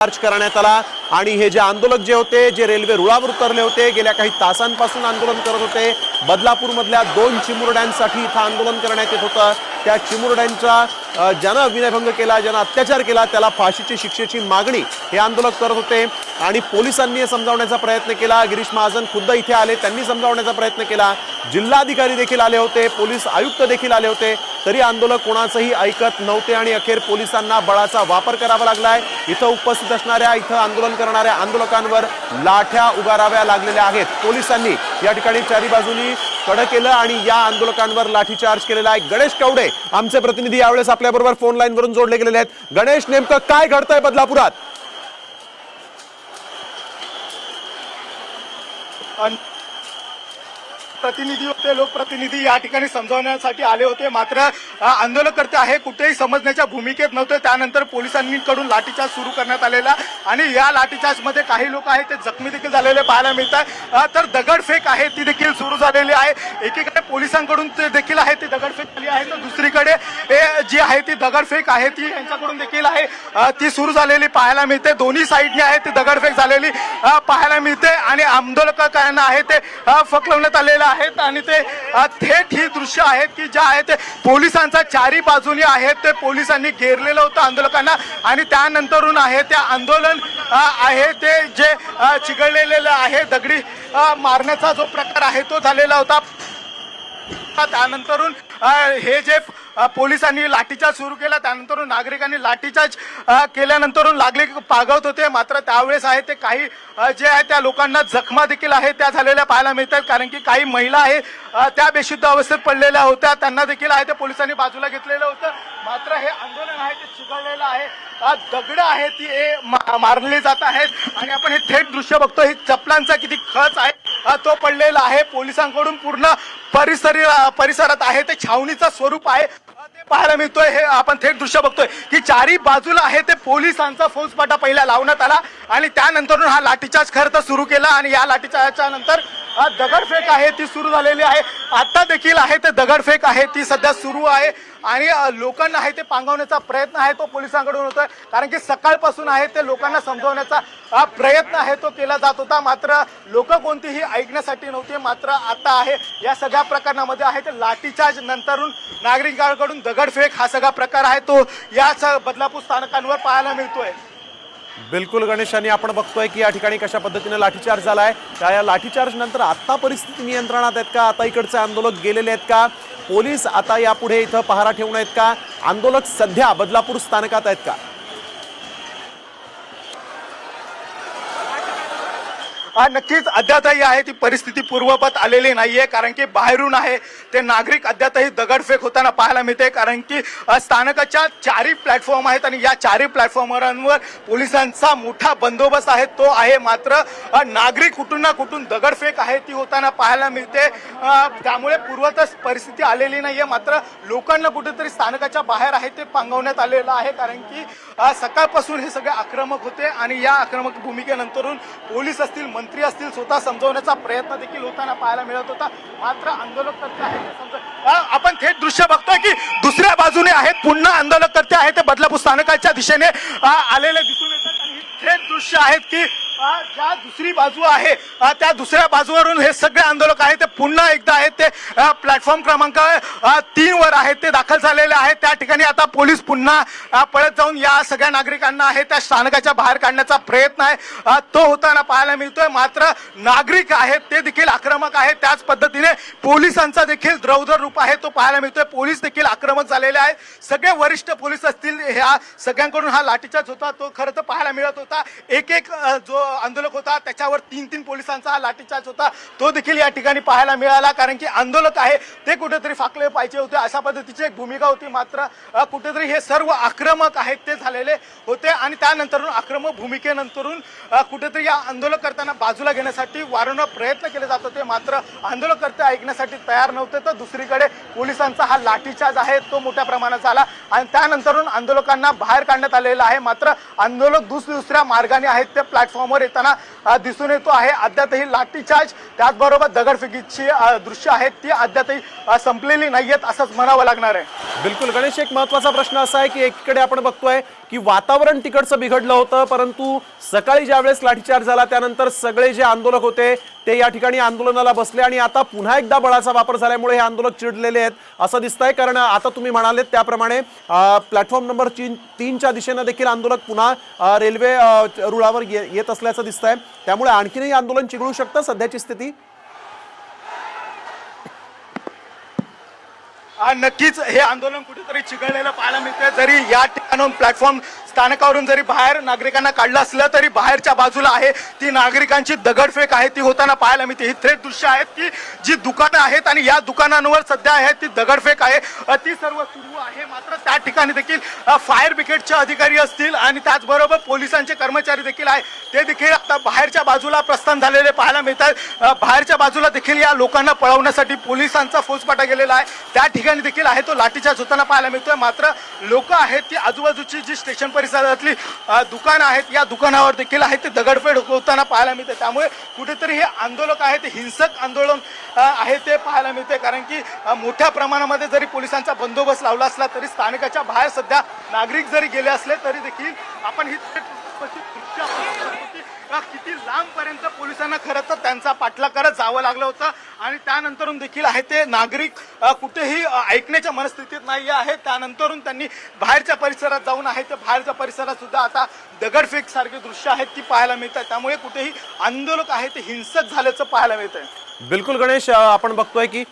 मार्च करण्यात आला आणि हे जे आंदोलक जे होते, जे रेल्वे रुळावर उतरले होते, गेल्या काही तासांपासून आंदोलन करत होते, बदलापूर मधल्या 2 चिमुरड्यांसाठी इथं आंदोलन करण्यात येत होतं। त्या चिमुरड्यांचा ज्यानं विनयभंग केला, ज्यानं अत्याचार केला, त्याला फाशीची शिक्षेची मागणी हे आंदोलक करत होते आणि पोलिसांनी समजावण्याचा प्रयत्न केला। गिरीश महाजन खुद्द इथे आले, त्यांनी समजावण्याचा प्रयत्न केला। जिल्हाधिकारी देखील आले होते, पोलीस आयुक्त देखील आले होते, तरी आंदोलक कोणाचंही ऐकत नव्हते आणि अखेर पोलिसांना बळाचा वापर करावा लागलाय। इथं उपस्थित असणाऱ्या, इथं आंदोलन करणाऱ्या आंदोलकांवर लाठ्या उगाराव्या लागलेल्या आहेत। पोलिसांनी या ठिकाणी चारी बाजूनी कडक केलं आणि या आंदोलकांवर लाठीचार्ज केलेला आहे। गणेश कवडे आमचे प्रतिनिधी यावेळेस आपल्या बरोबर फोन लाईन वरून जोडले गेलेले आहेत। गणेश, नेमकं काय घडतंय बदलापुरात? प्रतिनिधी होते, लोकप्रतिनिधी या ठिकाणी समजावण्यासाठी आले होते, मात्र आंदोलनकर्ते आहे कुठेही समजण्याच्या भूमिकेत नव्हते। त्यानंतर पोलिसांकडून लाठीचार्ज सुरू करण्यात आलेला आणि या लाठीचार्ज मध्ये काही लोक आहेत ते जखमी देखील झालेले पाहायला मिळतात। तर दगडफेक आहे ती देखील सुरू झालेली आहे। एकीकडे पोलिसांकडून ते देखील आहे ती दगडफेक झाली आहे, तर दुसरीकडे जी आहे ती दगडफेक आहे ती यांच्याकडून देखील आहे ती सुरू झालेली पाहायला मिळते। दोन्ही साईडने आहे ती दगडफेक झालेली पाहायला मिळते आणि आंदोलकांना आहे ते फकलवण्यात आलेलं आहेत आणि ते थेट ही दृश्य आहेत की ज्या आहेत ते पोलिसांचा चारी बाजूनी आहेत ते पोलिसांनी घेरलेलं होतं आंदोलकांना आणि त्यानंतरून आहे ते आंदोलन आहे ते जे चिघळलेलं आहे, दगडी मारण्याचा जो प्रकार आहे तो झालेला होता। त्यानंतरून हे जे पोलिसांनी लाठीचार्ज सुरू केला, त्यानंतर नागरिकांनी लाठीचार्ज केल्यानंतर लागले पागवत होते, मात्र त्यावेळेस आहे ते काही जे आहे त्या लोकांना जखमा देखील आहे त्या झालेल्या पाहायला मिळतात। कारण की काही महिला आहे त्या बेशुद्ध अवस्थेत पडलेल्या होत्या, त्यांना देखील आहे ते पोलिसांनी बाजूला घेतलेलं होतं। मात्र हे आंदोलन आहे ते चिघळलेलं आहे, दगड आहे ती मारले जात आहेत आणि आपण हे थेट दृश्य बघतो। ही चपलांचा किती खच आहे तो पडलेला आहे। पोलिसांकडून पूर्ण परिसरात आहे ते छावणीचं स्वरूप आहे ते पाहायला मिळतोय। हे आपण थेट दृश्य बघतोय की चारी बाजूला आहे ते पोलिसांचा फौजफाटा पहिला लावण्यात आला आणि त्यानंतर हा लाठीचार्ज खरं तर सुरू केला आणि या लाठीचार्जच्या नंतर दगडफेक आहे ती सुरू झालेली आहे। आता देखील आहे ते दगडफेक आहे ती सध्या सुरू आहे आणि लोकांना आहे ते पांगवण्याचा प्रयत्न आहे तो पोलिसांकडून होतोय। कारण की सकाळपासून आहे ते लोकांना समजवण्याचा प्रयत्न आहे तो केला जात होता, मात्र लोक कोणतीही ऐकण्यासाठी नव्हते। मात्र आता आहे या सगळ्या प्रकरणामध्ये आहे ते लाठीचार्ज नंतरून नागरिकांकडून दगडफेक हा सगळा प्रकार आहे तो या बदलापूर स्थानकांवर पाहायला मिळतोय। बिलकुल गणेश, आणि आपण बघतोय की या ठिकाणी कशा पद्धतीने लाठीचार्ज झालाय। त्या लाठीचार्ज नंतर आता परिस्थिती नियंत्रणात आहेत का? आता इकडचे आंदोलक गेलेले आहेत का? पोलीस आता यापुढे इथं पहारा ठेवून आहेत का? आंदोलक सध्या बदलापूर स्थानकात आहेत का? नक्कीच अद्यापही आहे ती परिस्थिती पूर्ववत आलेली नाहीये, कारण की बाहेरून आहे ते नागरिक अद्यापही दगडफेक होताना पाहायला मिळते। कारण की स्थानकाच्या चारही प्लॅटफॉर्म आहेत आणि या चारही प्लॅटफॉर्मवर पोलिसांचा मोठा बंदोबस्त आहे तो आहे, मात्र नागरिक कुठून ना कुठून दगडफेक आहे ती होताना पाहायला मिळते। त्यामुळे पूर्वतच परिस्थिती आलेली नाहीये, मात्र लोकांना कुठेतरी स्थानकाच्या बाहेर आहे ते पांगवण्यात आलेलं आहे। कारण की सकाळपासून हे सगळे आक्रमक होते आणि या आक्रमक भूमिकेनंतरून पोलीस असतील, मंत्री असतील, स्वतः समजवण्याचा प्रयत्न देखील होताना पाहायला मिळत होता, मात्र आंदोलकर्ते आहेत आपण थेट दृश्य बघतोय की दुसऱ्या बाजूने आहेत पुन्हा आंदोलकर्ते आहेत ते बदलापूर स्थानकाच्या दिशेने आलेले दिसून येतात आणि थेट दृश्य आहेत की ज्या दुसरी बाजू आहे त्या दुसऱ्या बाजूवरून हे सगळे आंदोलक आहेत ते पुन्हा एकदा आहेत ते प्लॅटफॉर्म क्रमांक 3 वर आहेत ते दाखल झालेले आहेत। त्या ठिकाणी आता पोलीस पुन्हा पळत जाऊन या सगळ्या नागरिकांना आहे त्या स्थानकाच्या बाहेर काढण्याचा प्रयत्न आहे तो होताना पाहायला मिळतोय, मात्र नागरिक आहेत ते देखील आक्रमक आहेत। त्याच पद्धतीने पोलिसांचा देखील द्रौदर रूप आहे तो पाहायला मिळतोय। पोलीस देखील आक्रमक झालेले आहेत। सगळे वरिष्ठ पोलीस असतील, ह्या सगळ्यांकडून हा लाठीचार्ज होता तो खरं तर पाहायला मिळत होता। एक जो आंदोलक होता त्याच्यावर 3 पोलिसांचा हा लाठीचार्ज होता तो देखील या ठिकाणी पाहायला मिळाला। कारण की आंदोलक आहे ते कुठेतरी फाकले पाहिजे होते अशा पद्धतीची एक भूमिका होती, मात्र कुठेतरी हे सर्व आक्रमक आहेत ते झालेले होते आणि त्यानंतर आक्रमक भूमिकेनंतरून कुठेतरी या आंदोलकर्त्यांना बाजूला घेण्यासाठी वारंवार प्रयत्न केले जात होते, मात्र आंदोलकर्ते ऐकण्यासाठी तयार नव्हते। तर दुसरीकडे पोलिसांचा हा लाठीचार्ज आहे तो मोठ्या प्रमाणात झाला आणि त्यानंतर आंदोलकांना बाहेर काढण्यात आलेला आहे, मात्र आंदोलक दुसऱ्या मार्गाने आहेत ते प्लॅटफॉर्मवर येताना दिसून येतो आहे। अद्यापही लाठीचार्ज त्याचबरोबर दगडफेकीची दृश्य आहेत ती अद्यापही संपलेली नाहीयेत असंच म्हणावं लागणार आहे। बिलकुल गणेश, एक महत्त्वाचा प्रश्न असा आहे की एकीकडे आपण बघतोय की वातावरण तिकडचं बिघडलं होतं, परंतु सकाळी ज्यावेळेस लाठीचार्ज झाला त्यानंतर सगळे जे आंदोलक होते ते या ठिकाणी आंदोलनाला बसले आणि आता पुन्हा एकदा बळाचा वापर झाल्यामुळे हे आंदोलक चिडलेले आहेत असं दिसतंय. कारण आता तुम्ही म्हणालेत त्याप्रमाणे प्लॅटफॉर्म नंबर 3च्या दिशेनं देखील आंदोलक पुन्हा रेल्वे रुळावर येत असल्याचं दिसतंय. त्यामुळे आणखीनही आंदोलन चिघळू शकतं सध्याची स्थिती. नक्कीच हे आंदोलन कुठेतरी चिघळलेलं पाहायला मिळते. जरी या ठिकाणून प्लॅटफॉर्म स्थानकावरून जरी बाहेर नागरिकांना काढलं असलं तरी बाहेरच्या बाजूला आहे ती नागरिकांची दगडफेक आहे ती होताना पाहायला मिळते. ही थेट दृश्य आहेत की जी दुकानं आहेत आणि या दुकानांवर सध्या आहे ती दगडफेक आहे ती सर्व सुरू आहे. मात्र त्या ठिकाणी देखील फायर ब्रिगेडचे अधिकारी असतील आणि त्याचबरोबर पोलिसांचे कर्मचारी देखील आहे ते देखील आता बाहेरच्या बाजूला प्रस्थान झालेले पाहायला मिळतात. बाहेरच्या बाजूला देखील या लोकांना पळवण्यासाठी पोलिसांचा फौजफाटा गेलेला आहे. त्या ठिकाणी देखील आहे तो लाठीचार्ज होताना पाहायला मिळतोय. मात्र लोक आहेत ती आजूबाजूची जी स्टेशन परिसरातली दुकानं आहेत या दुकानावर देखील आहे ते दगडफेक होताना पाहायला मिळते. त्यामुळे कुठेतरी हे आंदोलक आहे ते हिंसक आंदोलन आहे ते पाहायला मिळते. कारण की मोठ्या प्रमाणामध्ये जरी पोलिसांचा बंदोबस्त लावला असला तरी स्थानकाच्या बाहेर सध्या नागरिक जरी गेले असले तरी देखील आपण ही किती लांबपर्यंत पोलिसांना खरं तर त्यांचा पाठलाग करत जावं लागलं होतं आणि त्यानंतरून देखील आहे ते नागरिक कुठेही ऐकण्याच्या मनस्थितीत नाही आहे. त्यानंतरून त्यांनी बाहेरच्या परिसरात जाऊन आहे ते बाहेरच्या परिसरात सुद्धा आता दगडफेक सारखे दृश्य आहेत ती पाहायला मिळतात. त्यामुळे कुठेही आंदोलक आहे ते हिंसक झाल्याचं पाहायला मिळतंय. बिलकुल गणेश, आपण बघतोय की